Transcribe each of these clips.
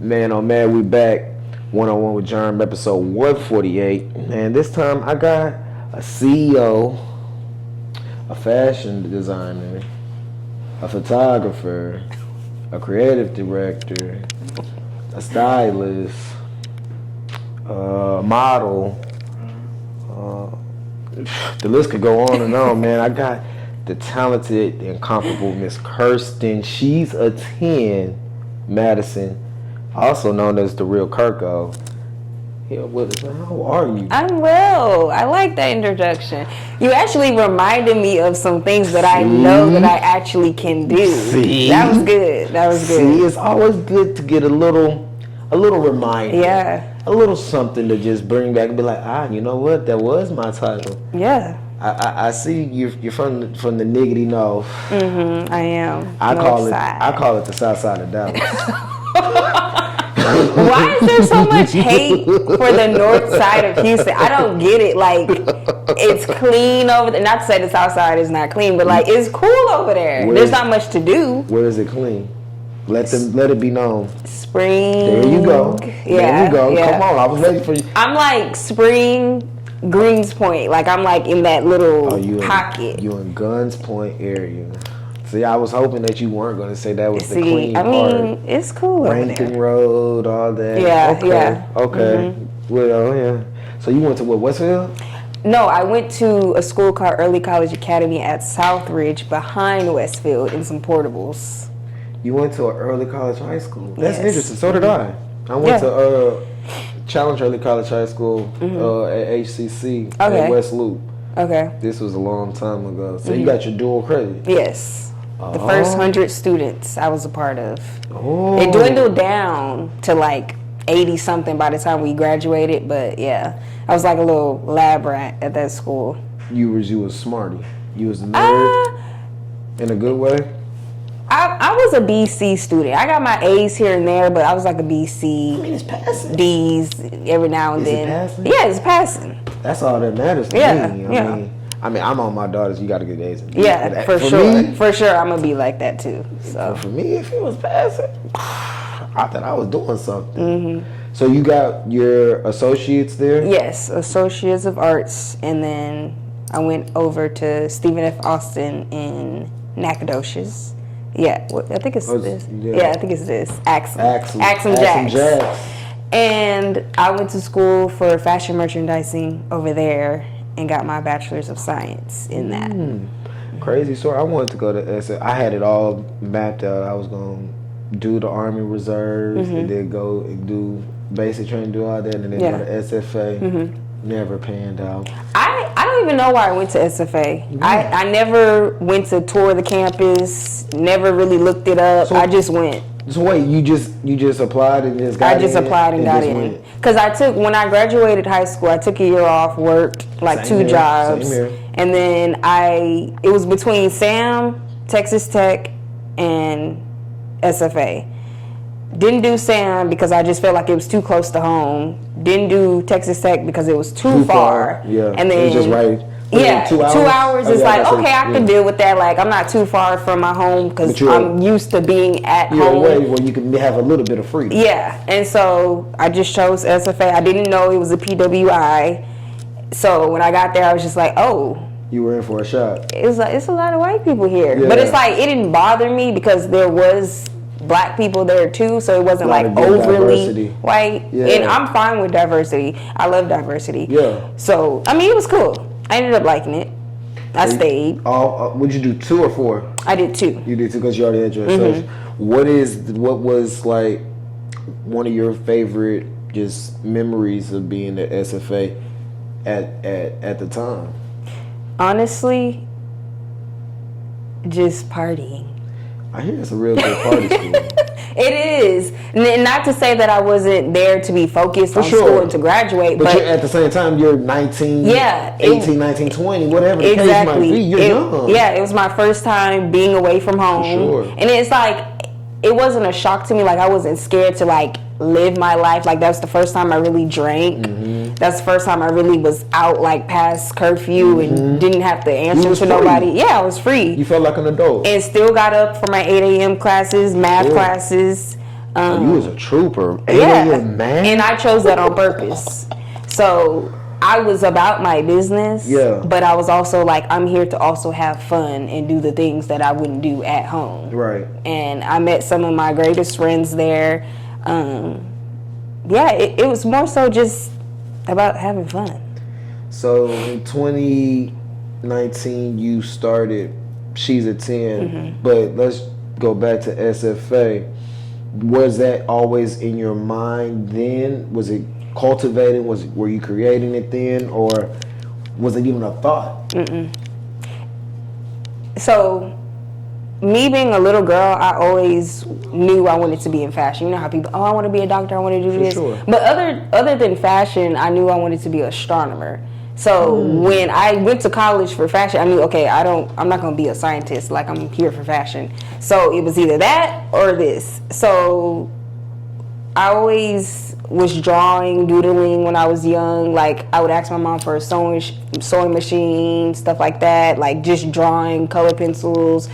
Man, oh man, we back. One-on-one with Jerm, episode 148. And this time I got a CEO, a fashion designer, a photographer, a creative director, a stylist, a model. The list could go on and on, man. I got the talented, incomparable Miss Kirsten. She's a 10, Maddison, also known as the real Kirko. Here with us. How are you? I'm well. I like that introduction. You actually reminded me of some things that I know that I actually can do. See? That was good. That was good. See, it's always good to get a little reminder. Yeah. A little something to just bring back and be like, you know what? That was my title. Yeah. I see you're from the niggity north. I am. I call it the south side of Dallas. Why is there so much hate for the north side of Houston? I don't get it. Like, it's clean over there. Not to say the south side is not clean, but like, it's cool over there. There's not much to do. Where is it clean? Let it be known. Spring. There you go. Yeah. There you go. Yeah. Come on, I was ready for you. I'm like Spring, Greens Point. Like, I'm like in that little pocket. You in Guns Point area. See, I was hoping that you weren't going to say that was the clean part. I mean, it's cool over Rankin there. Road, all that. Yeah, okay. yeah. Okay. Well, yeah. So you went to what, Westfield? No, I went to a school called Early College Academy at Southridge behind Westfield in some portables. You went to an early college high school. That's Yes. interesting. So did I. I went to Challenge Early College High School at HCC at West Loop. Okay. This was a long time ago. So you got your dual credit. Yes. The first 100 students I was a part of. Oh. It dwindled down to like 80 something by the time we graduated, but yeah, I was like a little lab rat at that school. You was smarty. You was a nerd in a good way. I was a BC student. I got my A's here and there, but I was like a BC. I mean, it's passing. D's every now and then. Is it passing? Yeah, it's passing. That's all that matters to me. I mean, I'm on my daughters. You got to get A's and B's. Yeah, for sure. For sure, I'm gonna be like that too. So for me, if it was passing, I thought I was doing something. So you got your associates there? Yes, Associates of Arts, and then I went over to Stephen F. Austin in Nacogdoches. Yeah, I think it's this. Yeah, I think it's this. Axum Jacks. And I went to school for fashion merchandising over there and got my Bachelor's of Science in that. Crazy story. I wanted to go to SF. I had it all mapped out. I was going to do the Army Reserves and then go and do basic training, do all that, and then go to SFA. Never panned out. I don't even know why I went to SFA. I never went to tour the campus, never really looked it up. So, I just went. So wait, you just applied and just got in? I just applied and got in. Because when I graduated high school, I took a year off, worked like two jobs. And then it was between SAM, Texas Tech, and SFA. Didn't do SAM because I just felt like it was too close to home. Didn't do Texas Tech because it was too far. Yeah. And then it was just right. Yeah, 2 hours is like, okay, I can deal with that. Like, I'm not too far from my home because I'm used to being at home. You're away where you can have a little bit of freedom. Yeah, and so I just chose SFA. I didn't know it was a PWI. So when I got there, I was just like, oh. You were in for a shot. It's a lot of white people here. Yeah. But it's like, it didn't bother me because there was black people there too, so it wasn't like overly white. Yeah. And I'm fine with diversity. I love diversity. Yeah. So, I mean, it was cool. I ended up liking it. I stayed. Would you do 2 or 4? I did 2. You did 2 because you already had your associate. What was like one of your favorite just memories of being at SFA at the time? Honestly, just partying. I hear it's a real good party school. It is. Not to say that I wasn't there to be focused on school and to graduate. But at the same time, you're 19, 18, 19, 20, whatever the case might be. You're young. Yeah, it was my first time being away from home. For sure. And it's like, it wasn't a shock to me. Like, I wasn't scared to, like, live my life. Like, that was the first time I really drank. That's the first time I really was out, like, past curfew and didn't have to answer to nobody. Yeah, I was free. You felt like an adult. And still got up for my 8 a.m. classes, math classes. You was a trooper. 8 Yeah, a.m. man. and I chose that on purpose. So I was about my business, but I was also like, I'm here to also have fun and do the things that I wouldn't do at home. Right. And I met some of my greatest friends there. It was more so just about having fun. So in 2019, you started She's a 10, but let's go back to SFA. Was that always in your mind then? Was it cultivating? Were you creating it then, or was it even a thought? So, me being a little girl, I always knew I wanted to be in fashion. You know how people, I want to be a doctor, I want to do this. Sure. But other than fashion, I knew I wanted to be an astronomer. So when I went to college for fashion, I knew, okay, I'm not going to be a scientist. Like, I'm here for fashion. So it was either that or this. So I always was drawing, doodling when I was young. Like, I would ask my mom for a sewing machine, stuff like that. Like, just drawing, color pencils,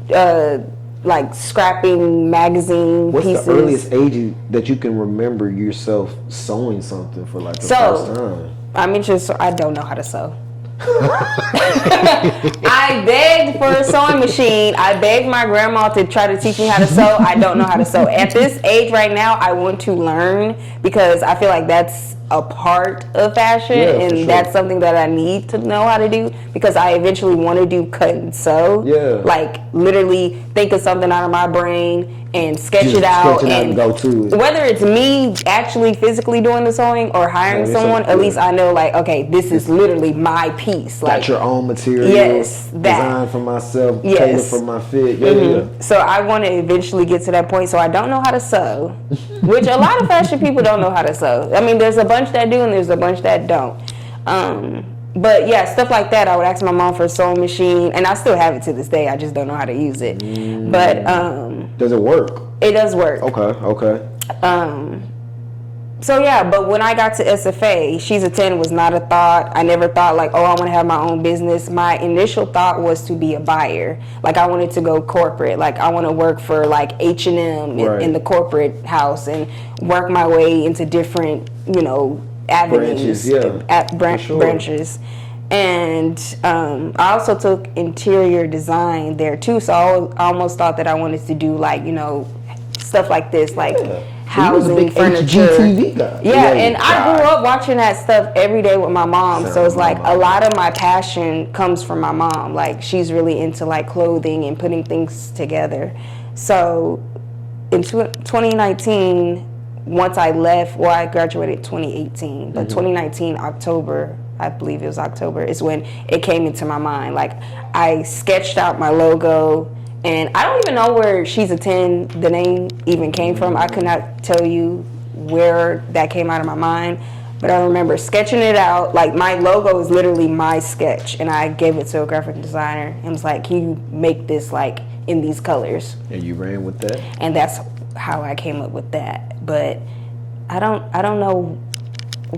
like scrapping magazine pieces. What's the earliest age that you can remember yourself sewing something for like the first time? I don't know how to sew. I begged for a sewing machine. I begged my grandma to try to teach me how to sew. I don't know how to sew. At this age right now, I want to learn because I feel like that's a part of fashion, and that's something that I need to know how to do because I eventually want to do cut and sew. Yeah. Like literally think of something out of my brain and sketch it out and go to it. Whether it's me actually physically doing the sewing or hiring someone, at least I know like, okay, this is literally my piece. Like got your own material. Yes, designed for myself, tailored for my fit. Yeah. So I want to eventually get to that point. So I don't know how to sew, which a lot of fashion people don't know how to sew. I mean, there's a bunch that do and there's a bunch that don't. But yeah, stuff like that. I would ask my mom for a sewing machine, and I still have it to this day. I just don't know how to use it. But does it work? It does work. Okay. So yeah, but when I got to SFA, She's a 10 was not a thought. I never thought like, oh, I want to have my own business. My initial thought was to be a buyer. Like I wanted to go corporate. Like I want to work for like H&M in the corporate house and work my way into different, avenues, branches. And I also took interior design there too. So I almost thought that I wanted to do like, stuff like this, like housing, furniture. HGTV guy. And I grew up watching that stuff every day with my mom. So it's like a lot of my passion comes from my mom. Like she's really into like clothing and putting things together. So in 2019, once I left, I graduated 2018, but 2019 October, I believe it was October, is when it came into my mind. Like I sketched out my logo. And I don't even know where She's a 10, the name even came from. I could not tell you where that came out of my mind. But I remember sketching it out. Like, my logo is literally my sketch. And I gave it to a graphic designer. And was like, can you make this, like, in these colors? And you ran with that? And that's how I came up with that. But I don't know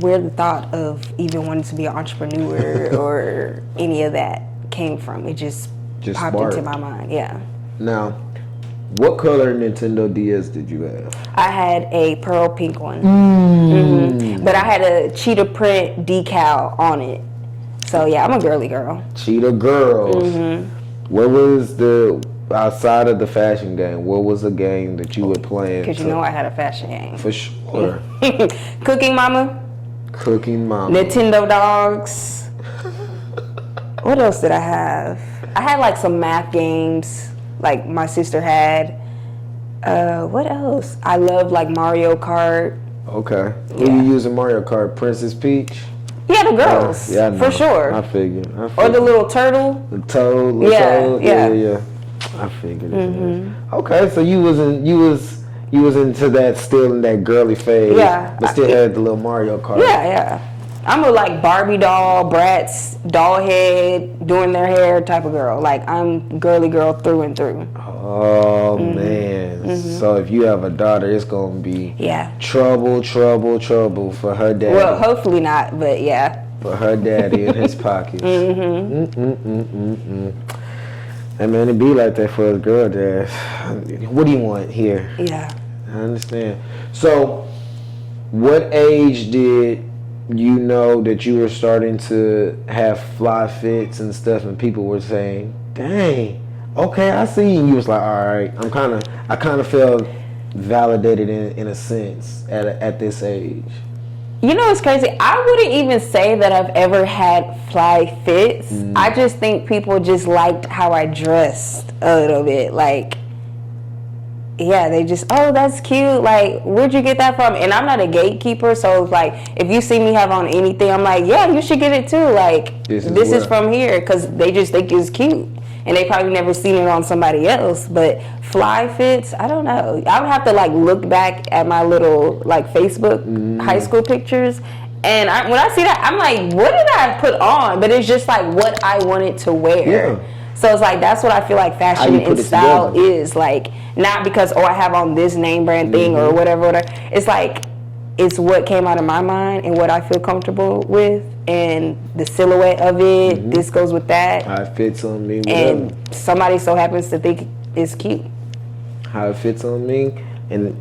where the thought of even wanting to be an entrepreneur or any of that came from. It just popped into my mind, yeah. Now, what color Nintendo DS did you have? I had a pearl pink one. But I had a cheetah print decal on it. So yeah, I'm a girly girl. Cheetah girls. What was outside of the fashion game, what was a game that you were playing? Because I had a fashion game. For sure. Cooking Mama. Nintendo Dogs. What else did I have? I had like some math games, like my sister had. What else? I love like Mario Kart. Okay. Who you using Mario Kart? Princess Peach? Yeah, the girls. Yeah, I know. For sure. I figured. Or the little turtle. The toad. Toad. Yeah. I figured. Okay, so you was into that, still in that girly phase. Yeah. But still had the little Mario Kart. Yeah. I'm a like Barbie doll, Bratz, doll head, doing their hair type of girl. Like I'm girly girl through and through. Oh man. So if you have a daughter, it's gonna be trouble for her daddy. Well, hopefully not, but yeah. For her daddy in his pockets. And man, it be like that for a girl dad. What do you want here? Yeah. understand. So, what age did you know that you were starting to have fly fits and stuff, and people were saying, "Dang, okay, I see." And you was like, "All right, I kind of felt validated in a sense at this age." You know, it's crazy. I wouldn't even say that I've ever had fly fits. I just think people just liked how I dressed a little bit. Like, yeah, they just, oh, that's cute. Like, where'd you get that from? And I'm not a gatekeeper, so like, if you see me have on anything, I'm like, yeah, you should get it too. Like, this is from here, because they just think it's cute. And they probably never seen it on somebody else. But fly fits, I don't know. I would have to like look back at my little like Facebook high school pictures. And when I see that, I'm like, what did I put on? But it's just like what I wanted to wear. Yeah. So it's like, that's what I feel like fashion and style is. Like, not because, I have on this name brand thing or whatever. It's like, it's what came out of my mind and what I feel comfortable with. And the silhouette of it, this goes with that. How it fits on me, whatever. And somebody so happens to think it's cute. How it fits on me. And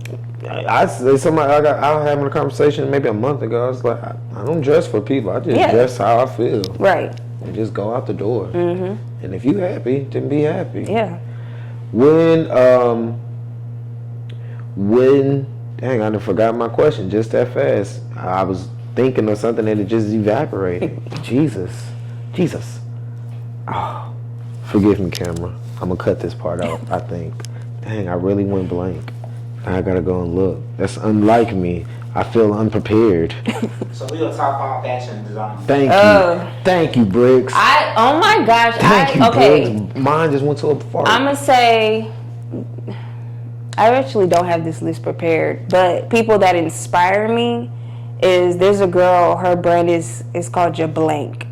I was having a conversation maybe a month ago. I was like, I don't dress for people. I just dress how I feel. Right. And just go out the door. And if you happy, then be happy. Yeah. When dang, I done forgot my question just that fast. I was thinking of something and it just evaporated. Jesus. Oh, forgive me, camera. I'm gonna cut this part out, I think. Dang, I really went blank. I gotta go and look. That's unlike me. I feel unprepared. So we gonna talk about fashion design. Thank you, Briggs. Oh my gosh. Thank you, okay. Briggs. Mine just went to a fart. I'm gonna say, I actually don't have this list prepared, but people that inspire me there's a girl, her brand is called Jablank.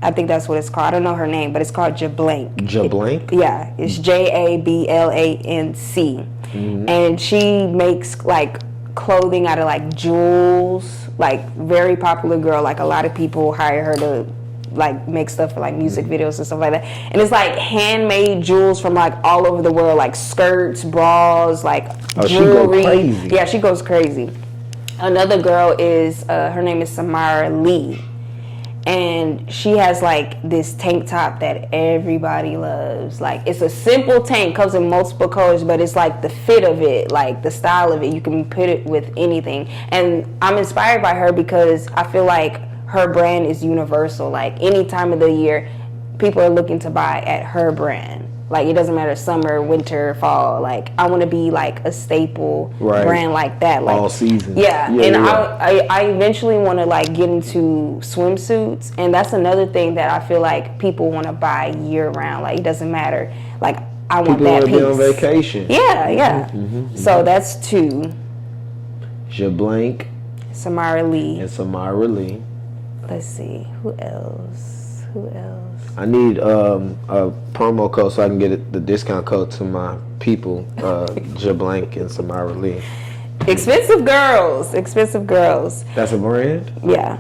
I think that's what it's called. I don't know her name, but it's called Jablank. Jablank? Yeah, it's JABLANC. And she makes like clothing out of like jewels, like very popular girl. Like a lot of people hire her to like make stuff for like music videos and stuff like that. And it's like handmade jewels from like all over the world, like skirts, bras, like jewelry. She goes crazy. Yeah, she goes crazy. Another girl is her name is Samara Lee. And she has like this tank top that everybody loves. Like, it's a simple tank, comes in multiple colors, but it's like the fit of it, like the style of it, you can put it with anything. And I'm inspired by her because I feel like her brand is universal. Like, any time of the year, people are looking to buy at her brand. Like, it doesn't matter summer, winter, fall. Like, I want to be like a staple brand like that. Like, all season. Yeah. I eventually want to like get into swimsuits, and that's another thing that I feel like people want to buy year round. Like, it doesn't matter. Like, I want people that piece. People want to be on vacation. Yeah. So that's two. Jablank. Samara Lee. And Samara Lee. Let's see. Who else? I need a promo code so I can get the discount code to my people, Jablank and Samara Lee. Expensive Girls. That's a brand? Yeah.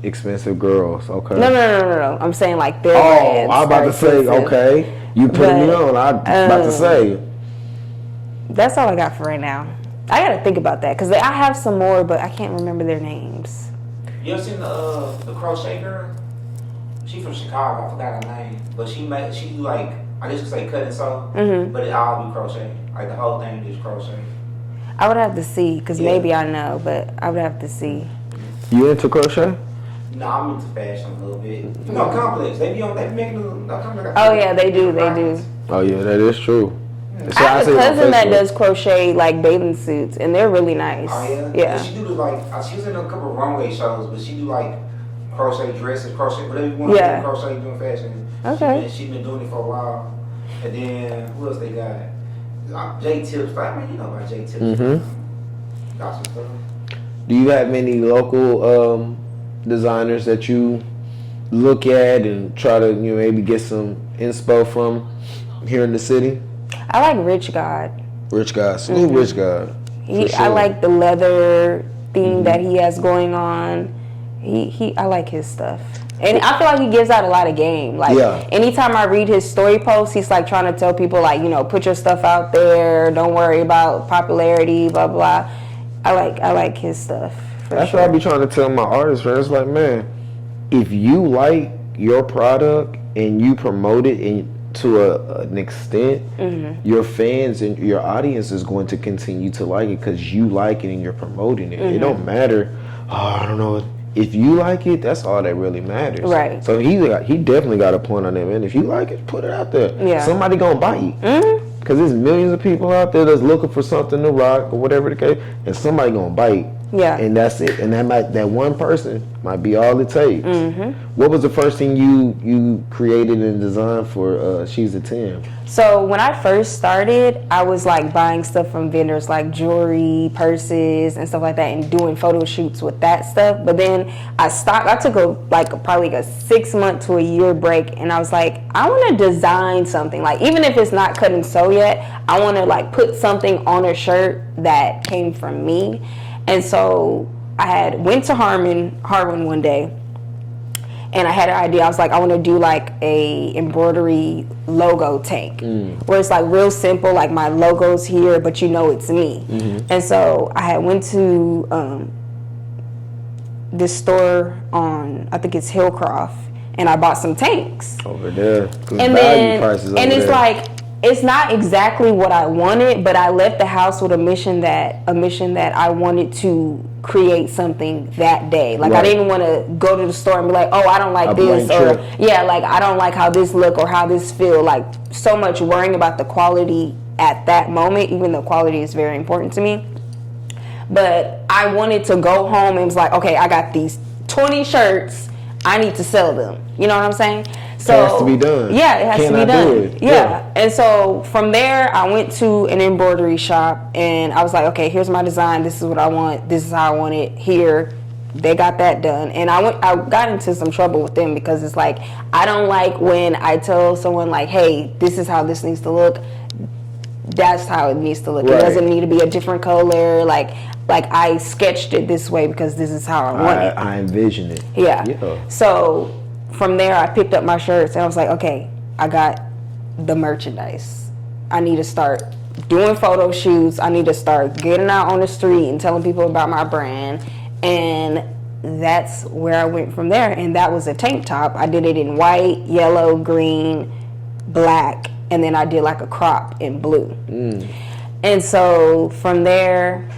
Expensive Girls, okay. No. I'm saying like their brands. Oh, I was about to say, okay. You put me on. I was about to say. That's all I got for right now. I got to think about that because I have some more, but I can't remember their names. You ever seen the crochet girl? She from Chicago. I forgot her name, but she do like, I guess you say cut and sew, but it all be crochet. Like the whole thing is crochet. I would have to see because maybe I know, but I would have to see. You into crochet? No, I'm into fashion a little bit. You know, Complex. They be making oh yeah, they do. Oh yeah, that is true. I have a cousin that does crochet like bathing suits, and they're really nice. Oh yeah. Yeah. She do like she was in a couple of runway shows, but she do like crochet dresses, crochet, whatever you want to do, crochet, doing fashion. Okay. She's been doing it for a while. And then, who else they got? J Tips. I mean, you know about J Tips. Got some stuff. Do you have many local designers that you look at and try to maybe get some inspo from here in the city? I like Rich God. Rich God. Salute Rich God. I like the leather theme that he has going on. I like his stuff. And I feel like he gives out a lot of game. Like, anytime I read his story posts, he's like trying to tell people, like, you know, put your stuff out there. Don't worry about popularity, blah, blah. I like his stuff. That's what I be trying to tell my artist friends. Like, man, if you like your product and you promote it to an extent, your fans and your audience is going to continue to like it because you like it and you're promoting it. It don't matter. Oh, I don't know. If you like it, that's all that really matters. Right. So he definitely got a point on that, man. If you like it, put it out there. Yeah. Somebody gonna bite. Because there's millions of people out there that's looking for something to rock or whatever the case, and somebody gonna bite. Yeah. And that's it. And that one person might be all it takes. What was the first thing you created and designed for She's a 10? So when I first started, I was like buying stuff from vendors like jewelry, purses, and stuff like that, and doing photo shoots with that stuff. But then I stopped. I took probably a 6 month to a year break, and I was like, I want to design something. Like, even if it's not cut and sew yet, I want to like put something on a shirt that came from me. And so I went to Harmon one day, and I had an idea. I was like, I want to do like a embroidery logo tank, where it's like real simple, like my logo's here, but you know it's me. And so I went to this store on, I think it's Hillcroft, and I bought some tanks. Over there. And it's like, it's not exactly what I wanted, but I left the house with a mission that I wanted to create something that day. Like, I didn't want to go to the store and be like, oh, I don't like this, or like I don't like how this look or how this feel. Like, so much worrying about the quality at that moment, even though quality is very important to me. But I wanted to go home and was like, okay, I got these 20 shirts, I need to sell them. You know what I'm saying? So it has to be done. Yeah, it has to be done. Yeah. And so from there, I went to an embroidery shop, and I was like, okay, here's my design. This is what I want. This is how I want it. Here, they got that done. And I got into some trouble with them because it's like, I don't like when I tell someone like, hey, this is how this needs to look. That's how it needs to look. It doesn't need to be a different color. Like I sketched it this way because this is how I want it. I envision it. Yeah. So from there, I picked up my shirts, and I was like, okay, I got the merchandise. I need to start doing photo shoots. I need to start getting out on the street and telling people about my brand. And that's where I went from there. And that was a tank top. I did it in white, yellow, green, black, and then I did like a crop in blue. And so from there,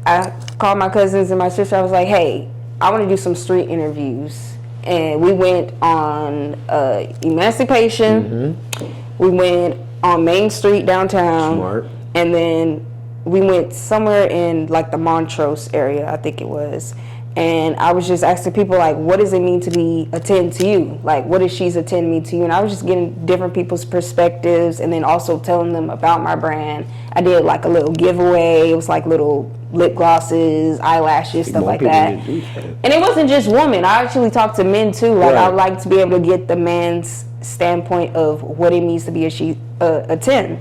I called my cousins and my sister. I was like, hey, I want to do some street interviews. And we went on Emancipation. We went on Main Street downtown. Smart. And then we went somewhere in like the Montrose area, I think it was. And I was just asking people, like, what does it mean to be a 10 to you? Like, what does She's a 10 mean to you? And I was just getting different people's perspectives, and then also telling them about my brand. I did like a little giveaway. It was like little lip glosses, eyelashes, stuff like that. And it wasn't just women. I actually talked to men too. Like, I would like to be able to get the man's standpoint of what it means to be a 10.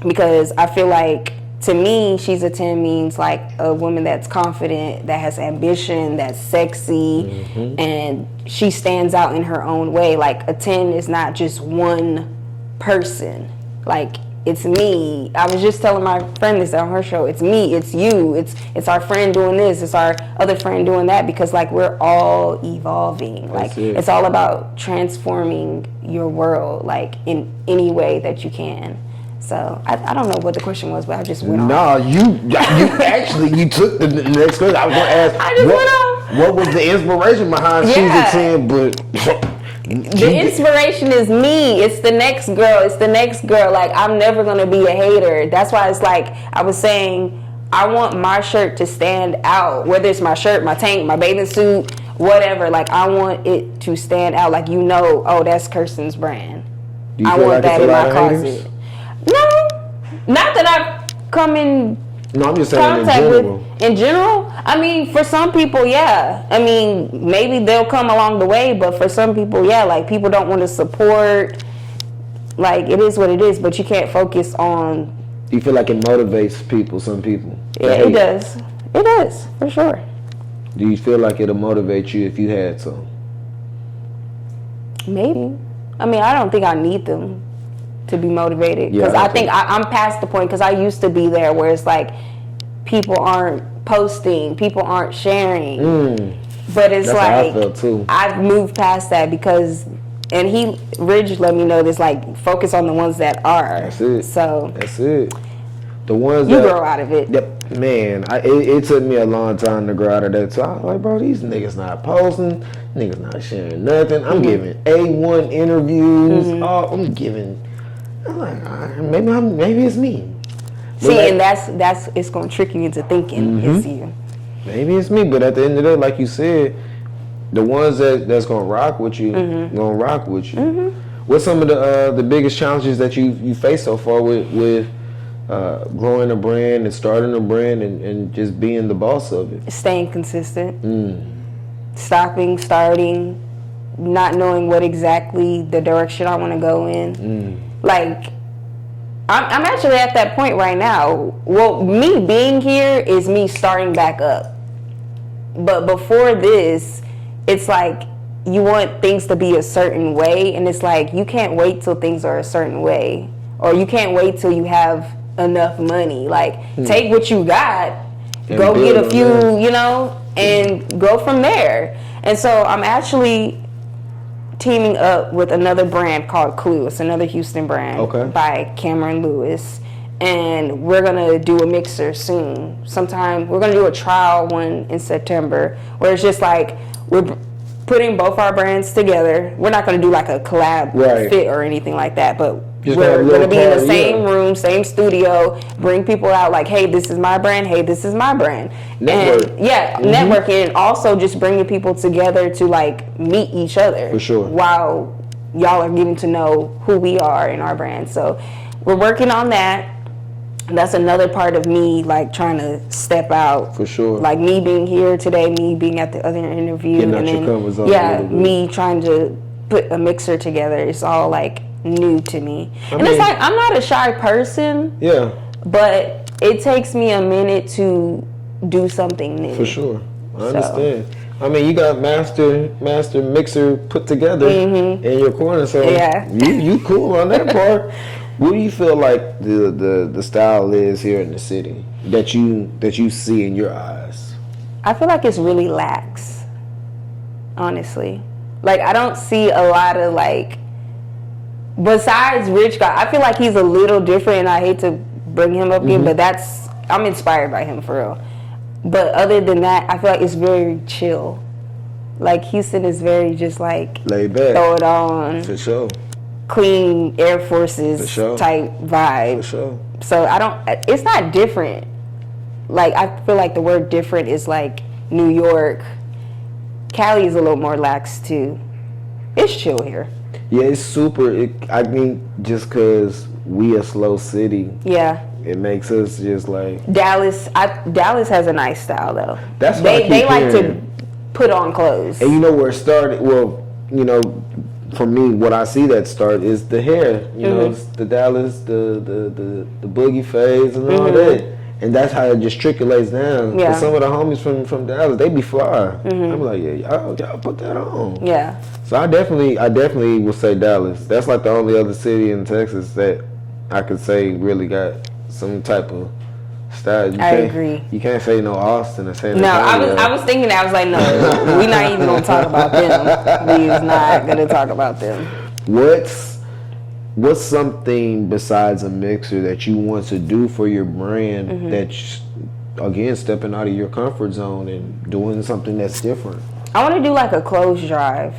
Because I feel like, to me, She's a 10 means like a woman that's confident, that has ambition, that's sexy, and she stands out in her own way. Like, a 10 is not just one person. Like, it's me. I was just telling my friend this on her show. It's me, it's you, it's our friend doing this, it's our other friend doing that, because like, we're all evolving. Like, it's all about transforming your world, like, in any way that you can. So I don't know what the question was, but I just went on. No, you actually you took the next question. I was going to ask. I just went on. What was the inspiration behind She's a 10? But the inspiration is me. It's the next girl. It's the next girl. Like, I'm never gonna be a hater. That's why it's like I was saying, I want my shirt to stand out. Whether it's my shirt, my tank, my bathing suit, whatever. Like, I want it to stand out. Like, you know, oh, that's Kirsten's brand. I want that in my closet. No, not that I've come in I'm just saying contact in general. In general, I mean, for some people, yeah. I mean, maybe they'll come along the way, but for some people, yeah. Like, people don't want to support. Like, it is what it is, but you can't focus on. Do you feel like it motivates people? Some people. Yeah, it does. It does, for sure. Do you feel like it'll motivate you if you had to? Maybe. I mean, I don't think I need them to be motivated because I think I'm past the point because I used to be there where it's like people aren't posting, people aren't sharing. But it's That's like how I felt too. I've moved past that because, and Ridge let me know this, like, focus on the ones that are. That's it. So that's it. The ones you grow out of it. Yep, man. It took me a long time to grow out of that. So I was like, bro, these niggas not posting, niggas not sharing nothing. I'm giving A1 interviews. I'm giving. I'm like, maybe it's me. But See, and that's it's gonna trick you into thinking it's you. Maybe it's me, but at the end of the day, like you said, the ones that's gonna rock with you, gonna rock with you. What's some of the biggest challenges that you faced so far with growing a brand and starting a brand and just being the boss of it? Staying consistent. Stopping, starting, not knowing what exactly the direction I want to go in. Like, I'm actually at that point right now. Well, me being here is me starting back up. But before this, it's like you want things to be a certain way, and it's like you can't wait till things are a certain way, or you can't wait till you have enough money. Like, take what you got, And go get a build few, on that. And go from there. And so I'm actually teaming up with another brand called Clue. It's another Houston brand by Cameron Lewis. And we're going to do a mixer soon. Sometime we're going to do a trial one in September where it's just like we're putting both our brands together. We're not going to do like a collab fit or anything like that, but just we're going to be in the same room, same studio, bring people out like, hey, this is my brand. Hey, this is my brand. Network. And networking, and also just bringing people together to like meet each other. For sure. While y'all are getting to know who we are in our brand. So we're working on that. That's another part of me, like, trying to step out. For sure. Like, me being here today, me being at the other interview. Getting out and your then, comfort zone a little bit. me trying to put a mixer together. It's all, like, new to me. It's like, I'm not a shy person. Yeah. But it takes me a minute to do something new. For sure. I understand. I mean, you got master mixer put together in your corner, so you cool on that part. What do you feel like the style is here in the city that you see in your eyes? I feel like it's really lax, honestly. Like, I don't see a lot of, like, besides Rich Guy, I feel like he's a little different, and I hate to bring him up again, but I'm inspired by him for real. But other than that, I feel like it's very chill. Like, Houston is very just like laid back, throw it on, for sure, clean Air Forces type vibe. For sure. So it's not different. Like, I feel like the word different is like New York. Cali is a little more lax too. It's chill here. Yeah, it's super. I mean, just because we a slow city. Yeah. It makes us just like Dallas. Dallas has a nice style though. That's what they like to put on clothes. And you know where it started? Well, you know, for me, what I see that start is the hair. You know, it's the Dallas, the boogie phase and all that. And that's how it just trickles down. Yeah. Some of the homies from Dallas, they be fly. I'm like, yeah, y'all put that on. Yeah. So I definitely would say Dallas. That's like the only other city in Texas that I could say really got some type of style. I agree. You can't say no Austin or San No, Antonio. I was thinking that. I was like, no, we're not even gonna talk about them. We's not gonna talk about them. What's something besides a mixer that you want to do for your brand that's, again, stepping out of your comfort zone and doing something that's different? I want to do like a clothes drive,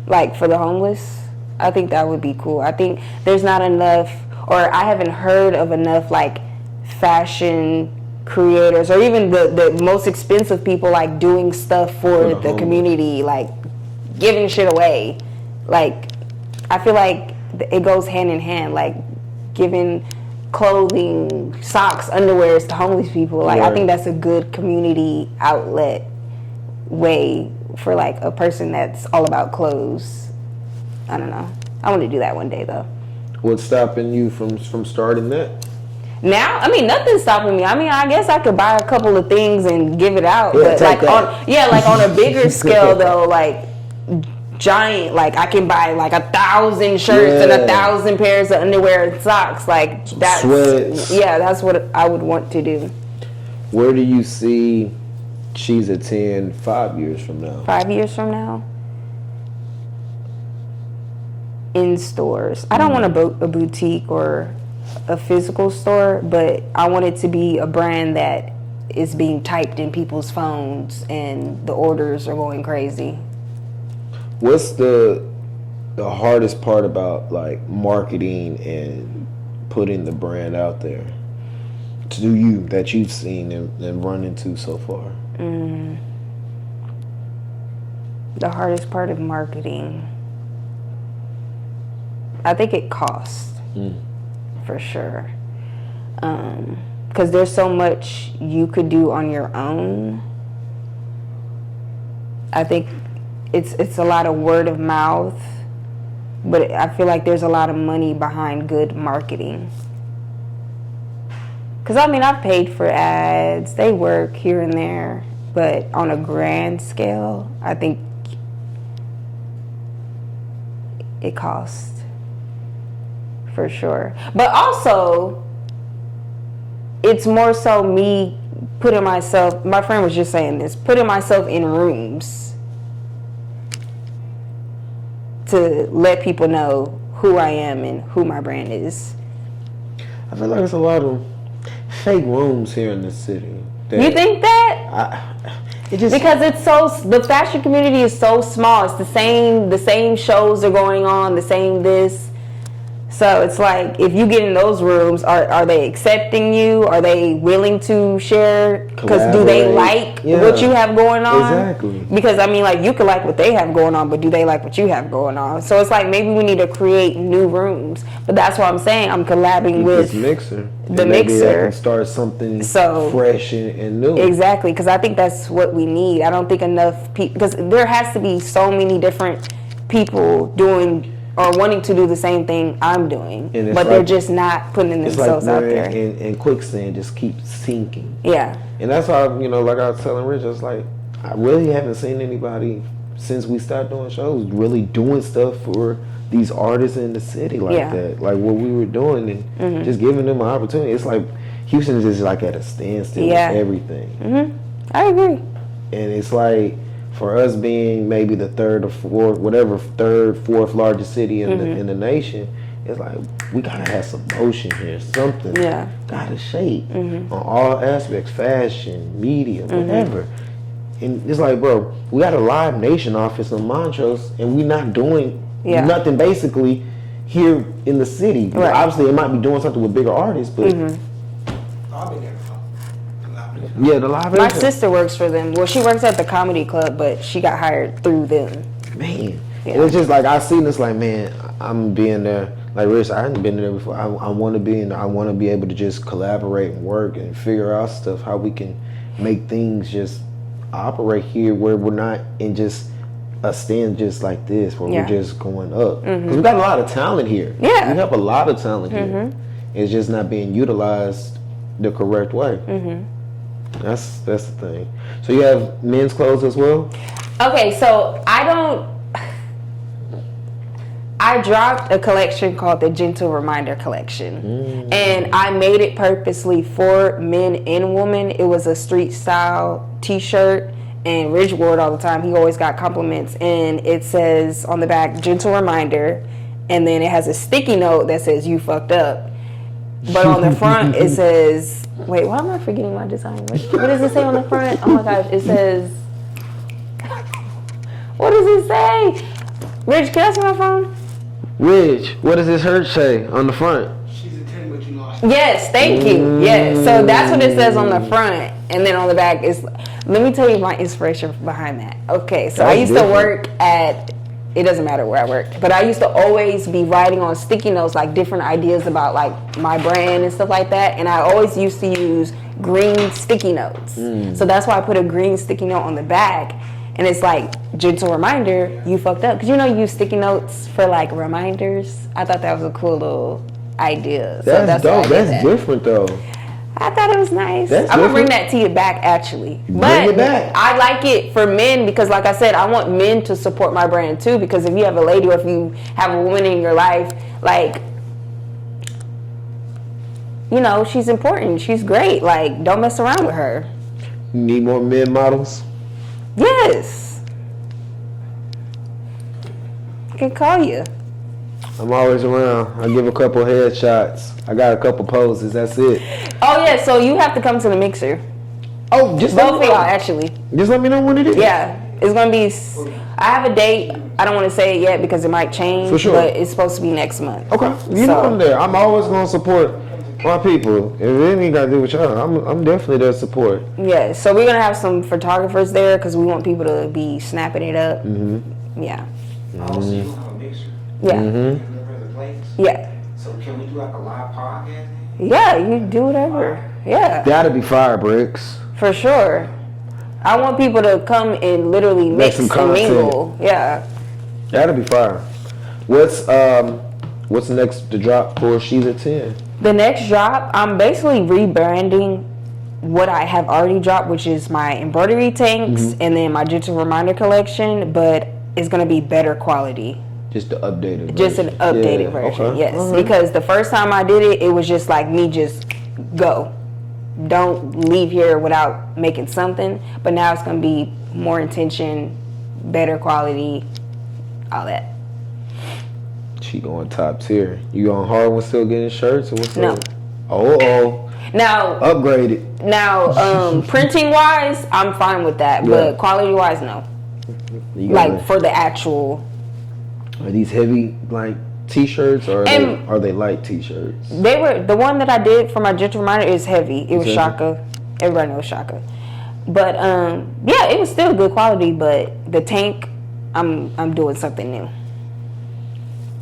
like for the homeless. I think that would be cool. I think there's not enough, or I haven't heard of enough like fashion creators or even the most expensive people like doing stuff for the community, like giving shit away. Like, I feel like it goes hand in hand, like giving clothing, socks, underwears to homeless people. Like, I think that's a good community outlet way for like a person that's all about clothes. I don't know. I want to do that one day though. What's stopping you from starting that? Now, I mean, nothing's stopping me. I mean, I guess I could buy a couple of things and give it out, but like on a bigger scale though, like giant. Like I can buy like 1,000 shirts and 1,000 pairs of underwear and socks. Like that's sweats. Yeah, that's what I would want to do. Where do you see She's a 10 5 years from now? 5 years from now? In stores. I don't want a boutique or a physical store, but I want it to be a brand that is being typed in people's phones and the orders are going crazy. What's the hardest part about like marketing and putting the brand out there to you that you've seen and run into so far? The hardest part of marketing, I think it costs, for sure. Because there's so much you could do on your own. I think it's a lot of word of mouth, but I feel like there's a lot of money behind good marketing. Because, I mean, I've paid for ads. They work here and there. But on a grand scale, I think it costs. For sure. But also, it's more so me putting myself, my friend was just saying this, putting myself in rooms to let people know who I am and who my brand is. I feel like there's a lot of fake rooms here in the city. You think that? Because it's the fashion community is so small. It's the same shows are going on, the same this. So it's like, if you get in those rooms, are they accepting you? Are they willing to share? Because do they like what you have going on? Exactly. Because, I mean, like, you could like what they have going on, but do they like what you have going on? So it's like, maybe we need to create new rooms. But that's what I'm saying. I'm collabing with Mixer. The maybe Mixer. That can start something fresh and new. Exactly, because I think that's what we need. I don't think enough people, because there has to be so many different people doing or wanting to do the same thing I'm doing, but they're just not putting themselves out there. And quicksand just keeps sinking. Yeah. And that's how, like I was telling Rich, I was like, I really haven't seen anybody since we started doing shows really doing stuff for these artists in the city like that. Like what we were doing and just giving them an opportunity. It's like Houston is just like at a standstill with everything. I agree. And it's like, for us being maybe the third or fourth largest city in the nation, it's like we gotta have some motion here, something gotta shake on all aspects, fashion, media, whatever. And it's like, bro, we got a Live Nation office in Montrose, and we not doing nothing basically here in the city. Right. Obviously, it might be doing something with bigger artists, but I'll be there. the Live My Nation. sister works for them. Well, she works at the comedy club, but she got hired through them. Man, and it's just like I seen this. Like, man, I'm being there. Like Rich, I hadn't been there before. I want to be, and I want to be able to just collaborate and work and figure out stuff, how we can make things just operate here, where we're not in just a stand just like this, where we're just going up. Because we got a lot of talent here. Yeah, we have a lot of talent here. It's just not being utilized the correct way. That's the thing. So you have men's clothes as well? Okay, so I dropped a collection called the Gentle Reminder collection. And I made it purposely for men and women. It was a street style t-shirt, and Ridge wore it all the time. He always got compliments. And it says on the back, Gentle Reminder, and then it has a sticky note that says, you fucked up. But on the front, it says, wait, why am I forgetting my design? What does it say on the front? Oh my gosh, it says, what does it say? Rich, can I see my phone? Rich, what does this shirt say on the front? She's a 10, but you lost. Yes, thank you. Yes, so that's what it says on the front. And then on the back is, let me tell you my inspiration behind that. Okay, so I used to work at, it doesn't matter where I worked, but I used to always be writing on sticky notes like different ideas about like my brand and stuff like that, and I always used to use green sticky notes. So that's why I put a green sticky note on the back, and it's like, gentle reminder, you fucked up. Because you use sticky notes for like reminders. I thought that was a cool little idea. That's dope. That's different though. I thought it was nice. That's I'm gonna bring different. that to you back, actually. Bring it back. I like it for men because, like I said, I want men to support my brand too. Because if you have a lady or if you have a woman in your life, like, you know, she's important. She's great. Like, don't mess around with her. You need more men models? Yes. I can call you. I'm always around. I give a couple headshots. I got a couple poses. That's it. Oh yeah, so you have to come to the mixer. Oh, just Both of y'all, actually. Just let me know when it is. Yeah, it's gonna be. I have a date. I don't want to say it yet because it might change. For sure. But it's supposed to be next month. Okay. You know I'm there. I'm always gonna support my people. If it ain't got to do with y'all, I'm definitely there to support. Yeah. So we're gonna have some photographers there because we want people to be snapping it up. Mm-hmm. Yeah. Oh, so you have a mixture? Yeah. Mm-hmm. The place? Yeah. So can we do like a live podcast? Yeah. You do whatever. Yeah. That'll be fire, Bricks. For sure. I want people to come and literally Make mix some and content. mingle. Yeah. That'll be fire. What's next to drop for She's a 10? The next drop, I'm basically rebranding what I have already dropped, which is my embroidery tanks and then my Gentle Reminder collection, but it's going to be better quality. Just the updated version. Just an updated version, okay. yes. All right. Because the first time I did it, it was just like me just go. Don't leave here without making something. But now it's going to be more intention, better quality, all that. She going top tier. You going hard when still getting shirts or what's No. up? Oh. Now, Upgraded. Now, printing wise, I'm fine with that, but quality wise, no. You Like gotta- for the actual, Are these heavy like t-shirts or And- are they light t-shirts? they were the one that I did for my Gentle Reminder is heavy. It was heavy? Shaka. Everybody knows Shaka. But yeah, it was still good quality. But the tank, I'm doing something new.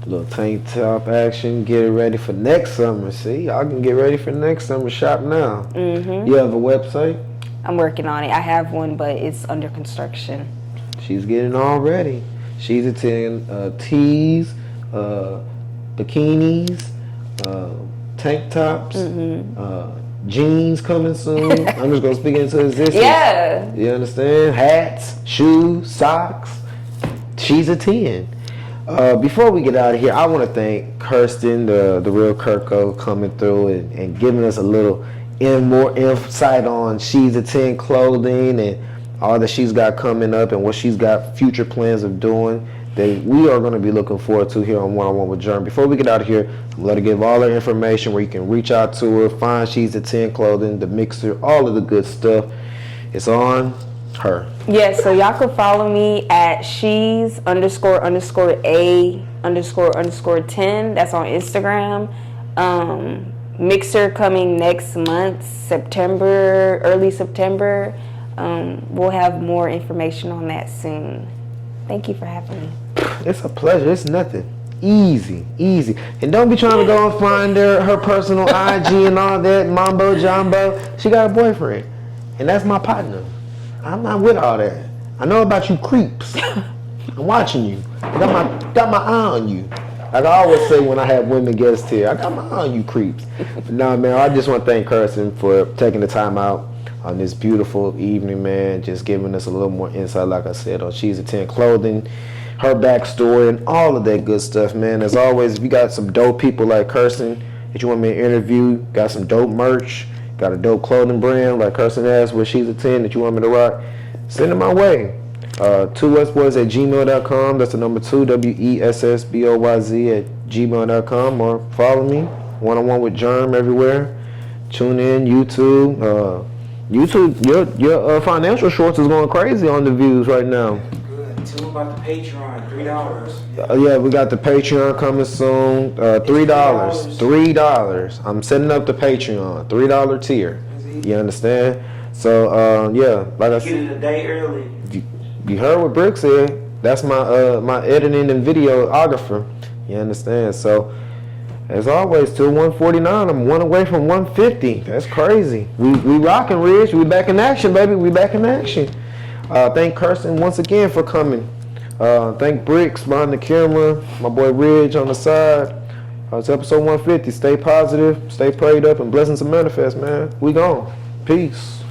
Little tank top action. Get it ready for next summer. See, y'all can get ready for next summer. Shop now. Mm-hmm. You have a website? I'm working on it. I have one, but it's under construction. She's getting all ready. She's a 10 tees, bikinis, tank tops, jeans coming soon. I'm just gonna speak into existence. Yeah. You understand? Hats, shoes, socks. She's a 10. Before we get out of here, I want to thank Kirsten, the real Kirko, coming through and giving us a little more insight on She's a 10 clothing and all that she's got coming up and what she's got future plans of doing that we are going to be looking forward to here on One-on-One with Jerm. Before we get out of here, I'm going to give all her information where you can reach out to her, find She's a 10 clothing, the mixer, all of the good stuff. It's on her. Yeah, so y'all can follow me at she's__a_10. That's on Instagram. Mixer coming next month, early September. We'll have more information on that soon. Thank you for having me. It's a pleasure. It's nothing. Easy. And don't be trying to go and find her personal IG and all that mambo jumbo. She got a boyfriend, and that's my partner. I'm not with all that. I know about you creeps. I'm watching you. I got my eye on you. Like I always say when I have women guests here, I got my eye on you creeps. But no, man, I just want to thank Kirsten for taking the time out on this beautiful evening, man. Just giving us a little more insight, like I said, on She's a 10 clothing, her backstory, and all of that good stuff, man. As always, if you got some dope people like Kirsten that you want me to interview, got some dope merch, got a dope clothing brand like Kirsten has with She's a 10 that you want me to rock, send it my way. 2westboys@gmail.com. That's the number 2, WESSBOYZ@gmail.com. Or follow me, One-on-One with Jerm everywhere. Tune in, YouTube. Your financial shorts is going crazy on the views right now. Good. Tell them about the Patreon, $3. Yeah, we got the Patreon coming soon. $3. $3. I'm setting up the Patreon. $3 tier. You understand? So yeah, like I Get said, it a day early. you heard what Brick said. That's my my editing and videographer. You understand? So as always, till 149, I'm one away from 150. That's crazy. We rocking, Ridge. We back in action, baby. We back in action. Thank Kirsten once again for coming. Thank Bricks behind the camera. My boy Ridge on the side. It's episode 150. Stay positive, stay prayed up, and blessings to manifest, man. We gone. Peace.